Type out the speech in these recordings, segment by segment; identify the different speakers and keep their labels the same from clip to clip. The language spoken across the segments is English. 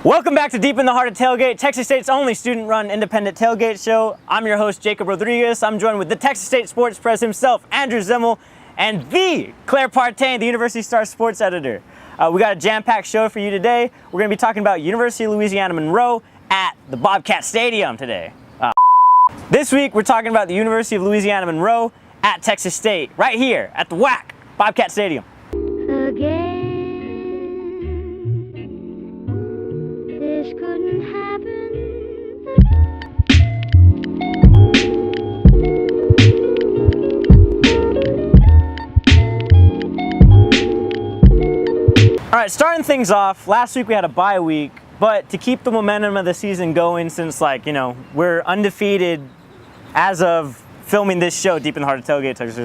Speaker 1: Welcome back to Deep in the Heart of Tailgate, Texas State's only student-run independent tailgate show. I'm your host, Jacob Rodriguez. I'm joined with the Texas State Sports Press himself, Andrew Zimmel, and the Claire Partain, the University Star sports editor. We got a jam-packed show for you today. We're going to be talking about University of Louisiana Monroe at the Bobcat Stadium today. This week, we're talking about the University of Louisiana Monroe at Texas State, right here at the WAC, Bobcat Stadium.
Speaker 2: This couldn't happen.
Speaker 1: All right, starting things off, last week we had a bye week, but to keep the momentum of the season going, since we're undefeated as of filming this show, Deep in the Heart of Tailgate, Texas.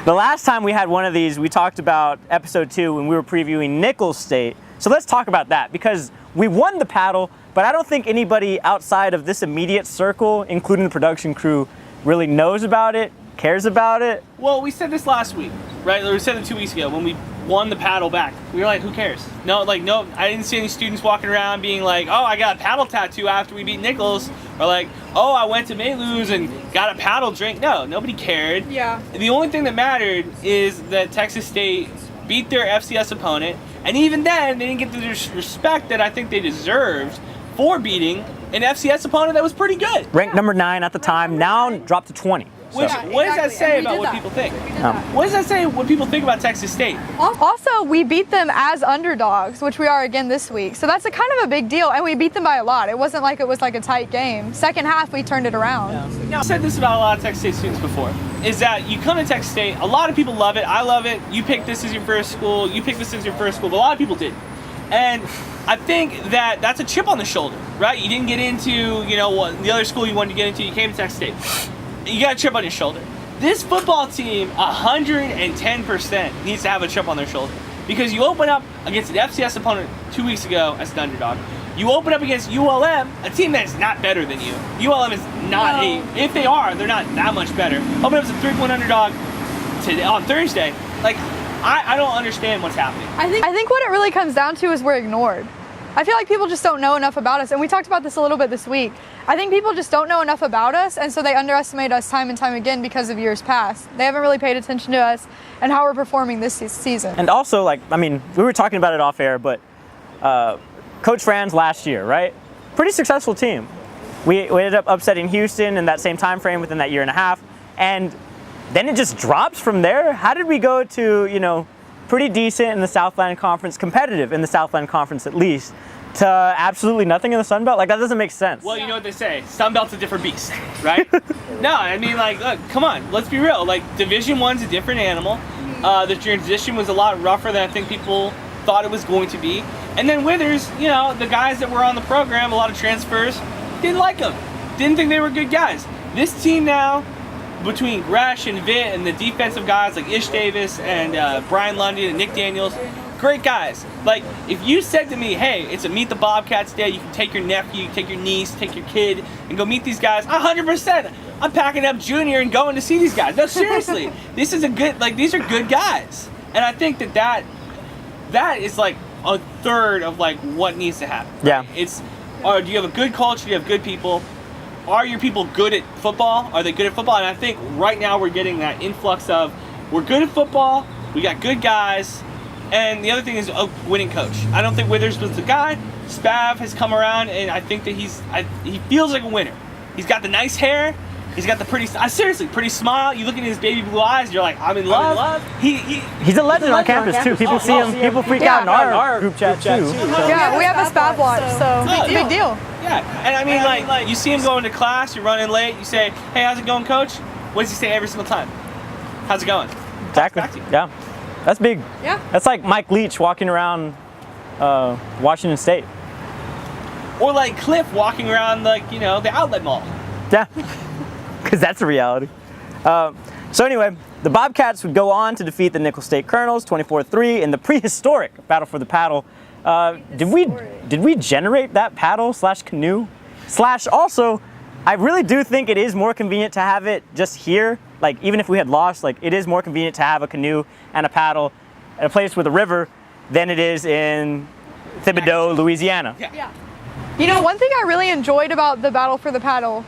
Speaker 1: The last time we had one of these, we talked about episode 2 when we were previewing Nicholls State. So let's talk about that, because we won the paddle, but I don't think anybody outside of this immediate circle, including the production crew, really knows about it, cares about it.
Speaker 3: Well, we said this last week, right? We said it 2 weeks ago when we won the paddle back. We were like, who cares? No, I didn't see any students walking around being like, oh, I got a paddle tattoo after we beat Nicholls, or like, oh, I went to Maylou's and got a paddle drink. No, nobody cared.
Speaker 4: Yeah.
Speaker 3: The only thing that mattered is that Texas State beat their FCS opponent, and even then, they didn't get the respect that I think they deserved for beating an FCS opponent that was pretty good.
Speaker 1: Ranked number 9 at the time, now dropped to 20.
Speaker 3: What does that say about what people think? What does that say what people think about Texas State?
Speaker 4: Also, we beat them as underdogs, which we are again this week. So that's a kind of a big deal, and we beat them by a lot. It wasn't like it was like a tight game. Second half, we turned it around.
Speaker 3: Now, I've said this about a lot of Texas State students before, is that you come to Texas State, a lot of people love it, I love it, you picked this as your first school, you picked this as your first school, but a lot of people didn't. And I think that that's a chip on the shoulder, right? You didn't get into, the other school you wanted to get into, you came to Texas State. You got a chip on your shoulder. This football team, 110% needs to have a chip on their shoulder, because you open up against an FCS opponent 2 weeks ago as an underdog. You open up against ULM, a team that's not better than you. ULM is not if they are, they're not that much better. Open up as a 3-point underdog on Thursday. I don't understand what's happening.
Speaker 4: I think what it really comes down to is we're ignored. I feel like people just don't know enough about us, and we talked about this a little bit this week. I think people just don't know enough about us, and so they underestimate us time and time again because of years past. They haven't really paid attention to us and how we're performing this season.
Speaker 1: And also, we were talking about it off air, but Coach Franz last year, right? Pretty successful team. We ended up upsetting Houston in that same time frame within that year and a half, and then it just drops from there. How did we go to, pretty decent in the Southland Conference, competitive in the Southland Conference at least, to absolutely nothing in the Sun Belt? That doesn't make sense.
Speaker 3: Well, you know what they say, Sun Belt's a different beast, right? No, look, come on, let's be real. Division I's a different animal. The transition was a lot rougher than I think people thought it was going to be. And then Withers, the guys that were on the program, a lot of transfers, didn't like them. Didn't think they were good guys. This team now, between Gresh and Vitt and the defensive guys like Ish Davis and Brian London and Nick Daniels, great guys. If you said to me, hey, it's a Meet the Bobcats day, you can take your nephew, take your niece, take your kid, and go meet these guys, 100%. I'm packing up Junior and going to see these guys. No, seriously. This is these are good guys. And I think that is a third of what needs to happen.
Speaker 1: Yeah.
Speaker 3: It's, do you have a good culture? Do you have good people? Are your people good at football? Are they good at football? And I think right now we're getting that influx of, we're good at football, we got good guys, and the other thing is a winning coach. I don't think Withers was the guy. Spav has come around, and I think that he feels like a winner. He's got the nice hair. He's got the pretty smile. You look at his baby blue eyes, you're like, I'm in love.
Speaker 1: He's a legend on campus too. People see him. People freak out in our group chat too.
Speaker 4: Yeah, we have a Spav watch, so it's a big deal.
Speaker 3: Yeah, and you see him going to class, you're running late, you say, hey, how's it going, coach? What does he say every single time? How's it going?
Speaker 1: Exactly. Yeah, that's big.
Speaker 4: Yeah.
Speaker 1: That's like Mike Leach walking around Washington State.
Speaker 3: Or Cliff walking around the outlet mall.
Speaker 1: Yeah, because that's a reality. So anyway, the Bobcats would go on to defeat the Nicholls State Colonels 24-3 in the prehistoric battle for the paddle. Did we generate that paddle / canoe / also, I really do think it is more convenient to have it just here. Even if we had lost, it is more convenient to have a canoe and a paddle at a place with a river than it is in Thibodeau, Louisiana.
Speaker 3: Yeah.
Speaker 4: You know, one thing I really enjoyed about the battle for the paddle,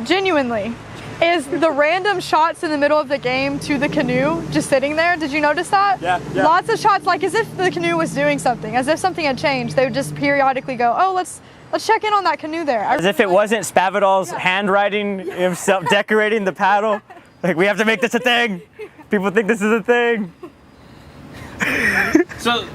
Speaker 4: genuinely, is the random shots in the middle of the game to the canoe just sitting there. Did you notice that?
Speaker 1: Yeah.
Speaker 4: Lots of shots, like as if the canoe was doing something, as if something had changed. They would just periodically go, oh, let's check in on that canoe there.
Speaker 1: As if it wasn't Spavital's handwriting himself decorating the paddle. Like, we have to make this a thing. People think this is a thing.
Speaker 3: So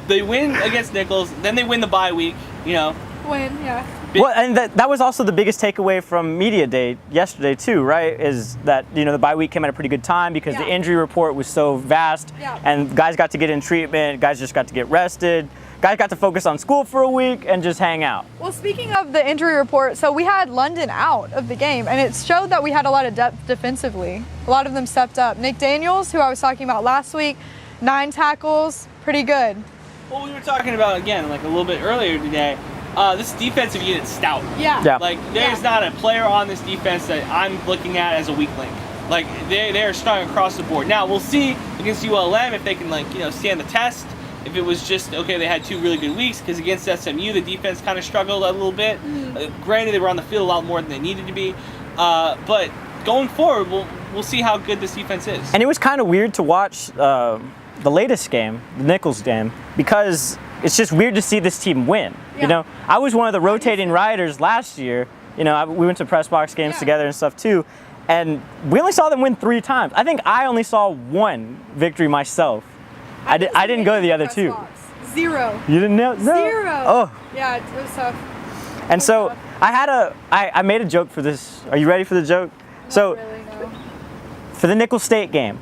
Speaker 3: they win against Nichols, then they win the bye week, you know.
Speaker 4: Win, yeah.
Speaker 1: Well, and that was also the biggest takeaway from Media Day yesterday too, right? Is that, you know, the bye week came at a pretty good time because the injury report was so vast, and guys got to get in treatment, guys just got to get rested, guys got to focus on school for a week and just hang out.
Speaker 4: Well, speaking of the injury report, so we had London out of the game, and it showed that we had a lot of depth defensively. A lot of them stepped up. Nick Daniels, who I was talking about last week, 9 tackles, pretty good.
Speaker 3: Well, we were talking about, again, like a little bit earlier today, this defensive unit's stout.
Speaker 4: Yeah.
Speaker 3: Like, there's not a player on this defense that I'm looking at as a weak link. Like, they are strong across the board. Now, we'll see against ULM if they can, like, you know, stand the test. If it was just, okay, they had 2 really good weeks, because against SMU, the defense kind of struggled a little bit. Granted, they were on the field a lot more than they needed to be. But going forward, we'll see how good this defense is.
Speaker 1: And it was kind of weird to watch the latest game, the Nichols game, because it's just weird to see this team win. You know, I was one of the rotating riders last year. You know, we went to press box games together and stuff too, and we only saw them win 3 times. I think I only saw 1 victory myself. I didn't go to the other 2.
Speaker 4: 0.
Speaker 1: You didn't know? No.
Speaker 4: 0.
Speaker 1: Oh.
Speaker 4: Yeah, it was tough.
Speaker 1: And so I made a joke for this. Are you ready for the joke? So
Speaker 4: Really, no.
Speaker 1: for the Nicholls State game,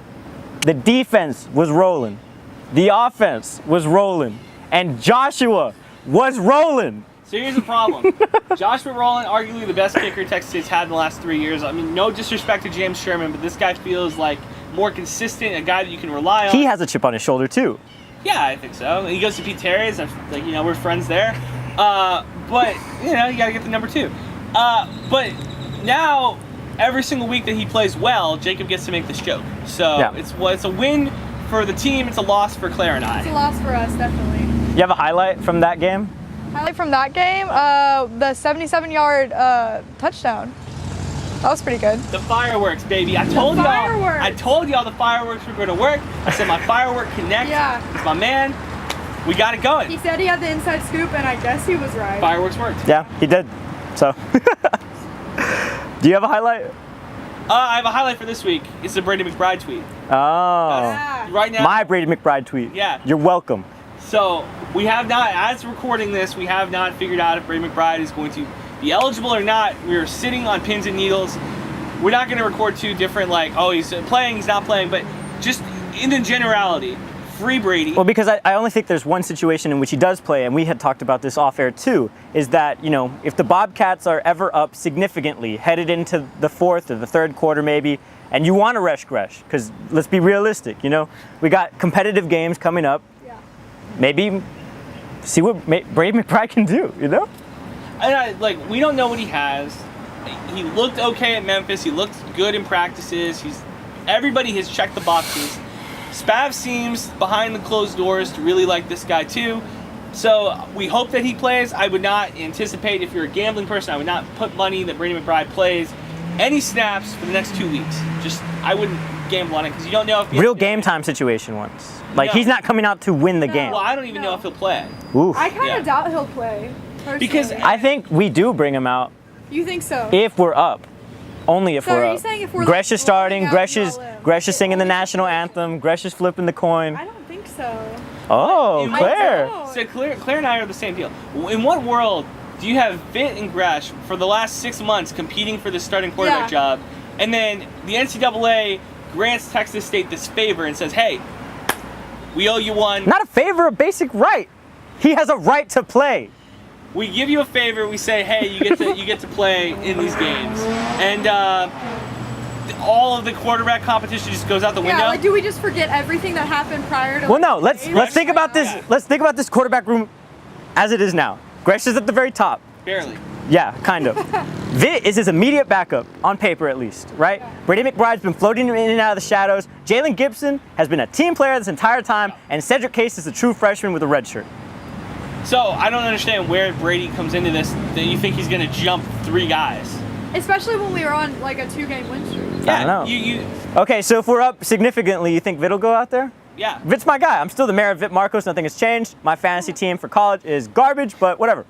Speaker 1: the defense was rolling, the offense was rolling, and Joshua was rolling.
Speaker 3: So here's the problem. Joshua Rowland, arguably the best kicker Texas State's had in the last 3 years. I mean, no disrespect to James Sherman, but this guy feels like more consistent, a guy that you can rely on.
Speaker 1: He has a chip on his shoulder too.
Speaker 3: Yeah, I think so. He goes to Pete Terry's, like, you know, we're friends there. But, you know, you got to get the number 2. But now, every single week that he plays well, Jacob gets to make this joke. So it's a win for the team, it's a loss for Claire and I.
Speaker 4: It's a loss for us, definitely.
Speaker 1: You have a highlight from that game?
Speaker 4: Highlight from that game, the 77-yard touchdown. That was pretty good.
Speaker 3: The fireworks, baby. I told y'all the fireworks were going to work. I said my firework connect. It's my man. We got it going.
Speaker 4: He said he had the inside scoop, and I guess he was right.
Speaker 3: Fireworks worked.
Speaker 1: Yeah, he did. So, do you have a highlight?
Speaker 3: I have a highlight for this week. It's the Brady McBride tweet.
Speaker 1: Oh.
Speaker 3: Right now.
Speaker 1: My Brady McBride tweet.
Speaker 3: Yeah.
Speaker 1: You're welcome.
Speaker 3: So, we have not, as recording this, we have not figured out if Brady McBride is going to be eligible or not. We're sitting on pins and needles. We're not going to record 2 different, like, oh, he's playing, he's not playing, but just in the generality, free Brady.
Speaker 1: Well, because I only think there's one situation in which he does play, and we had talked about this off air too, is that, you know, if the Bobcats are ever up significantly, headed into the 4th or the 3rd quarter maybe, and you want to rush Gresh, because let's be realistic, you know, we got competitive games coming up. Maybe see what Brady McBride can do, you know?
Speaker 3: And we don't know what he has. He looked okay at Memphis. He looked good in practices. Everybody has checked the boxes. Spav seems behind the closed doors to really like this guy too. So we hope that he plays. I would not anticipate, if you're a gambling person, I would not put money that Brady McBride plays any snaps for the next 2 weeks. I wouldn't gamble on it because you don't know if
Speaker 1: real game time situation ones. Like, he's not coming out to win the game.
Speaker 3: Well, I don't even know if he'll play.
Speaker 1: Oof.
Speaker 4: I kind of doubt he'll play. Personally.
Speaker 3: Because
Speaker 1: I think we do bring him out.
Speaker 4: You think so?
Speaker 1: If we're up. Only if
Speaker 4: So
Speaker 1: we're
Speaker 4: are you
Speaker 1: up.
Speaker 4: saying if we're,
Speaker 1: Gresh is starting,
Speaker 4: blowing out
Speaker 1: Gresh is singing the national anthem, Gresh is flipping the coin.
Speaker 4: I don't think so.
Speaker 1: Oh, Claire.
Speaker 3: So Claire and I are the same deal. In what world do you have Vitt and Gresh for the last 6 months competing for the starting quarterback job, and then the NCAA grants Texas State this favor and says, hey, we owe you one.
Speaker 1: Not a favor, a basic right. He has a right to play.
Speaker 3: We give you a favor. We say, hey, you get to play in these games, and all of the quarterback competition just goes out the window.
Speaker 4: Yeah, like, do we just forget everything that happened prior to?
Speaker 1: Well, no. Let's think about this. Let's think about this quarterback room as it is now. Gresh is at the very top.
Speaker 3: Barely.
Speaker 1: Yeah, kind of. Vitt is his immediate backup, on paper at least, right? Brady McBride's been floating in and out of the shadows. Jalen Gibson has been a team player this entire time, and Cedric Case is a true freshman with a red shirt.
Speaker 3: So I don't understand where Brady comes into this, that you think he's going to jump 3 guys.
Speaker 4: Especially when we were on like a 2-game win streak.
Speaker 3: Yeah,
Speaker 1: I don't know.
Speaker 3: You,
Speaker 1: Okay, so if we're up significantly, you think Vitt will go out there?
Speaker 3: yeah.
Speaker 1: Vitt's my guy. I'm still the mayor of Vitt Marcos. Nothing has changed. My fantasy team for college is garbage, but whatever.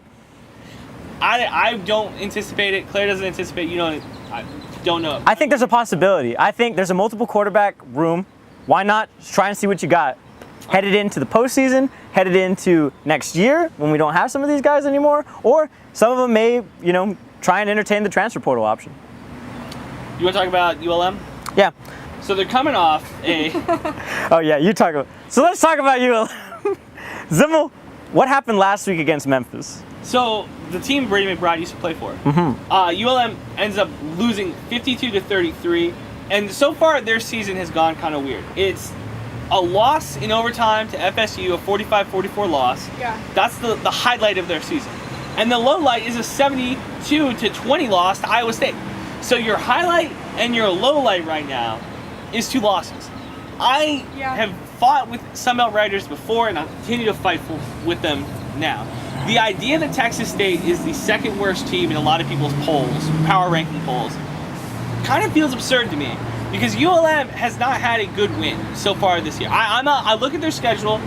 Speaker 3: I don't anticipate it. Claire doesn't anticipate. I don't know.
Speaker 1: I think there's a possibility. I think there's a multiple quarterback room. Why not try and see what you got? Headed into the postseason, headed into next year when we don't have some of these guys anymore, or some of them may, try and entertain the transfer portal option.
Speaker 3: You want to talk about ULM?
Speaker 1: Yeah.
Speaker 3: So they're coming off a.
Speaker 1: Oh yeah, you talk about. So let's talk about ULM. Zimmel, what happened last week against Memphis?
Speaker 3: So the team Brady McBride used to play for, ULM ends up losing 52-33, and so far their season has gone kind of weird. It's a loss in overtime to FSU, a 45-44 loss.
Speaker 4: Yeah.
Speaker 3: That's the highlight of their season. And the low light is a 72-20 loss to Iowa State. So your highlight and your low light right now is 2 losses. I have fought with Sunbelt writers before, and I continue to fight with them now. The idea that Texas State is the second worst team in a lot of people's polls, power ranking polls, kind of feels absurd to me, because ULM has not had a good win so far this year. I look at their schedule,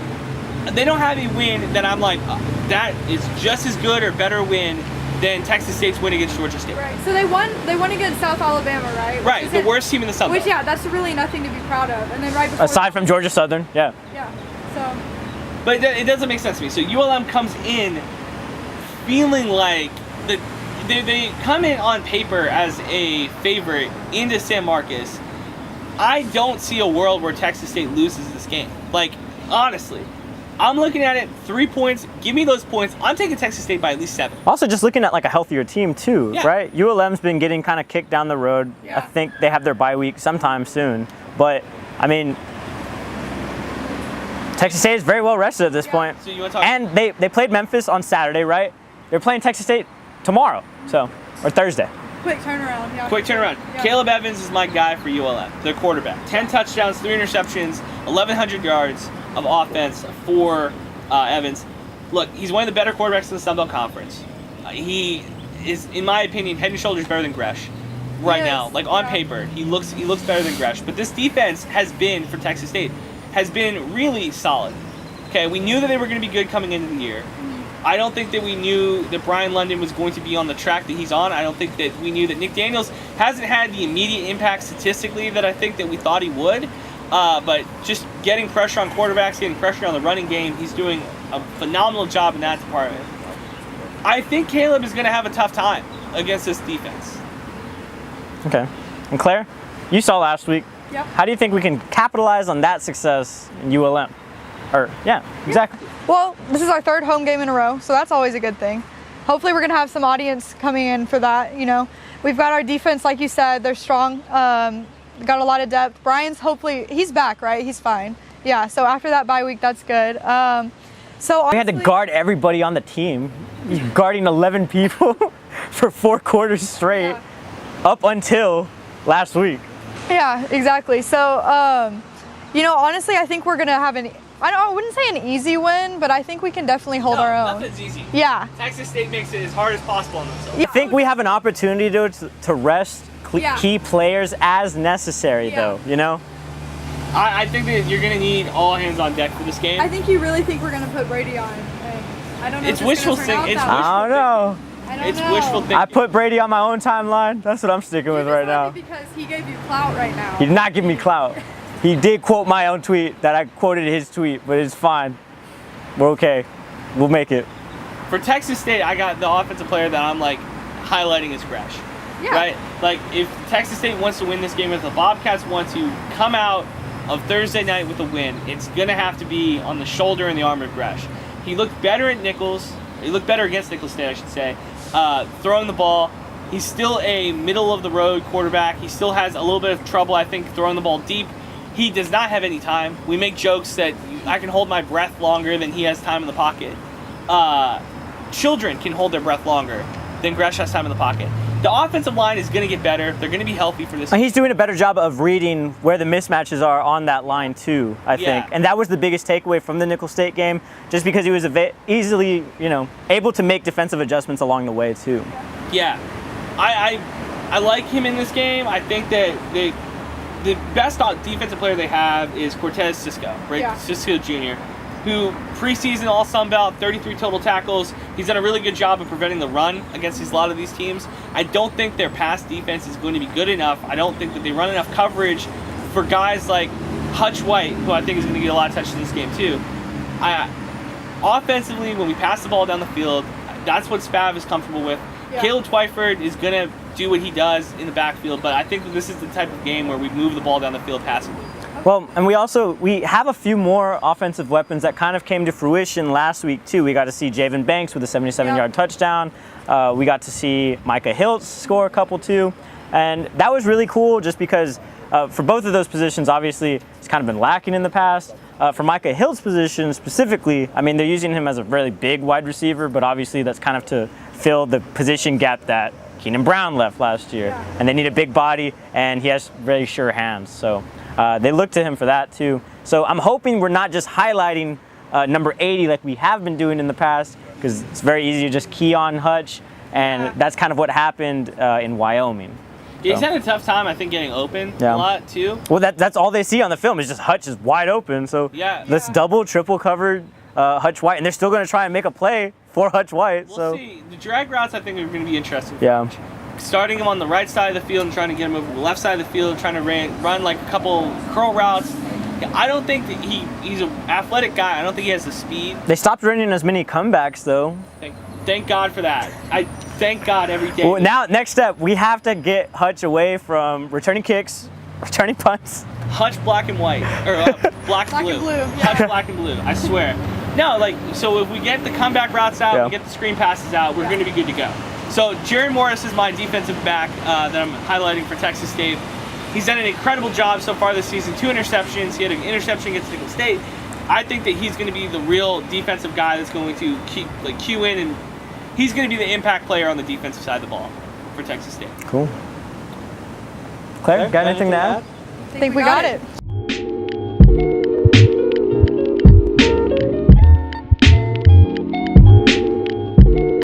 Speaker 3: they don't have a win that I'm like, that is just as good or better win than Texas State's win against Georgia State.
Speaker 4: Right. So they won against South Alabama, right?
Speaker 3: Right, the worst team in the Sun Belt.
Speaker 4: Which, that's really nothing to be proud of. And then right before
Speaker 1: Aside from Georgia Southern, yeah.
Speaker 4: Yeah. So
Speaker 3: But it doesn't make sense to me. So ULM comes in feeling like they come in on paper as a favorite into San Marcos. I don't see a world where Texas State loses this game. Like, honestly. I'm looking at it, 3 points. Give me those points. I'm taking Texas State by at least 7.
Speaker 1: Also, just looking at like a healthier team too,
Speaker 3: Yeah.
Speaker 1: right? ULM's been getting kind of kicked down the road.
Speaker 4: Yeah.
Speaker 1: I think they have their bye week sometime soon. But I mean, Texas State is very well rested at this point.
Speaker 3: So you want to talk?
Speaker 1: And they played Memphis on Saturday, right? They're playing Texas State tomorrow, or Thursday.
Speaker 4: quick turnaround. Yeah.
Speaker 3: Quick turnaround.
Speaker 4: Yeah.
Speaker 3: Caleb Evans is my guy for ULM, their quarterback. 10 touchdowns, 3 interceptions, 1,100 yards of offense for Evans. Look, he's one of the better quarterbacks in the Sun Belt Conference. He is, in my opinion, head and shoulders better than Gresh right
Speaker 4: He
Speaker 3: now.
Speaker 4: is,
Speaker 3: Like on
Speaker 4: yeah.
Speaker 3: paper, he looks better than Gresh. But this defense has been, for Texas State, has been really solid. Okay, we knew that they were going to be good coming into the year. I don't think that we knew that Brian London was going to be on the track that he's on. I don't think that we knew that Nick Daniels hasn't had the immediate impact statistically that I think that we thought he would. But just getting pressure on quarterbacks, getting pressure on the running game, he's doing a phenomenal job in that department. I think Caleb is going to have a tough time against this defense.
Speaker 1: Okay. And Claire, you saw last week.
Speaker 4: Yep.
Speaker 1: How do you think we can capitalize on that success in ULM? Exactly.
Speaker 4: Well, this is our 3rd home game in a row, so that's always a good thing. Hopefully we're going to have some audience coming in for that, We've got our defense, like you said, they're strong. Got a lot of depth. Brian's hopefully, he's back, right? He's fine. Yeah, so after that bye week, that's good.
Speaker 1: We had to guard everybody on the team. Guarding 11 people for 4 quarters straight up until last week.
Speaker 4: Yeah, exactly. So, honestly, I think we're going to have I wouldn't say an easy win, but I think we can definitely hold our own.
Speaker 3: Nothing's easy.
Speaker 4: Yeah.
Speaker 3: Texas State makes it as hard as possible on themselves.
Speaker 1: I think we have an opportunity to rest
Speaker 4: Yeah.
Speaker 1: key players as necessary,
Speaker 4: Yeah.
Speaker 1: though,
Speaker 3: I think that you're going to need all hands on deck for this game.
Speaker 4: I think you really think we're going to put Brady on. And I don't know
Speaker 3: It's
Speaker 4: if it's
Speaker 3: wishful
Speaker 4: gonna turn out
Speaker 3: thinking. It's
Speaker 4: that way.
Speaker 1: I don't know.
Speaker 4: I don't
Speaker 3: It's
Speaker 4: know.
Speaker 3: wishful thinking.
Speaker 1: I put Brady on my own timeline. That's what I'm sticking with
Speaker 4: You're
Speaker 1: right
Speaker 4: just
Speaker 1: now.
Speaker 4: lucky because he gave you clout right now.
Speaker 1: He did not give me clout. He did quote my own tweet that I quoted his tweet, but it's fine. We're okay. We'll make it.
Speaker 3: For Texas State, I got the offensive player that I'm like highlighting as Gresh.
Speaker 4: Yeah.
Speaker 3: Right? Like if Texas State wants to win this game, if the Bobcats want to come out of Thursday night with a win, it's gonna have to be on the shoulder and the arm of Gresh. He looked better at Nichols. He looked better against Nichols State, I should say. Throwing the ball. He's still a middle of the road quarterback. He still has a little bit of trouble, I think, throwing the ball deep. He does not have any time. We make jokes that I can hold my breath longer than he has time in the pocket. Children can hold their breath longer than Gresh has time in the pocket. The offensive line is going to get better. They're going to be healthy for this.
Speaker 1: And he's doing a better job of reading where the mismatches are on that line too, I think. And that was the biggest takeaway from the Nickel State game, just because he was easily, able to make defensive adjustments along the way too.
Speaker 3: Yeah, I like him in this game. I think that the best defensive player they have is Cortez Cisco, right?
Speaker 4: Yeah.
Speaker 3: Cisco Jr., who preseason All Sun Belt, 33 total tackles. He's done a really good job of preventing the run against a lot of these teams. I don't think their pass defense is going to be good enough. I don't think that they run enough coverage for guys like Hutch White, who I think is going to get a lot of touches in this game too. Offensively, when we pass the ball down the field, that's what Spav is comfortable with.
Speaker 4: Yeah.
Speaker 3: Caleb Twyford is going to do what he does in the backfield, but I think that this is the type of game where we move the ball down the field passively.
Speaker 1: Well, and we have a few more offensive weapons that kind of came to fruition last week too. We got to see Javen Banks with a 77-yard touchdown. We got to see Micah Hiltz score a couple too. And that was really cool just because for both of those positions, obviously, it's kind of been lacking in the past. For Micah Hilt's position specifically, I mean, they're using him as a really big wide receiver, but obviously that's kind of to fill the position gap that Keenan Brown left last year.
Speaker 4: Yeah.
Speaker 1: And they need a big body, and he has very sure hands. So they look to him for that too. So I'm hoping we're not just highlighting number 80 like we have been doing in the past, because it's very easy to just key on Hutch, and that's kind of what happened in Wyoming.
Speaker 3: Yeah, he's had a tough time, I think, getting open a lot too.
Speaker 1: Well, that's all they see on the film is just Hutch is wide open. So let's double, triple covered Hutch White, and they're still going to try and make a play for Hutch White.
Speaker 3: We'll see. The drag routes, I think, are going to be interesting.
Speaker 1: Yeah.
Speaker 3: Starting him on the right side of the field and trying to get him over the left side of the field, trying to run like a couple curl routes. I don't think that he's an athletic guy. I don't think he has the speed.
Speaker 1: They stopped running as many comebacks, though.
Speaker 3: Thank God for that. I thank God every day.
Speaker 1: Well, now, next step, we have to get Hutch away from returning kicks, returning punts.
Speaker 3: Hutch black and white, or black and blue. Hutch black and blue, I swear. No, so if we get the comeback routes out, we get the screen passes out, we're going to be good to go. So Jaron Morris is my defensive back that I'm highlighting for Texas State. He's done an incredible job so far this season. 2 interceptions. He had an interception against Nickel State. I think that he's going to be the real defensive guy that's going to cue in, and he's going to be the impact player on the defensive side of the ball for Texas State.
Speaker 1: Cool. Claire, got anything to add?
Speaker 4: I think we got it.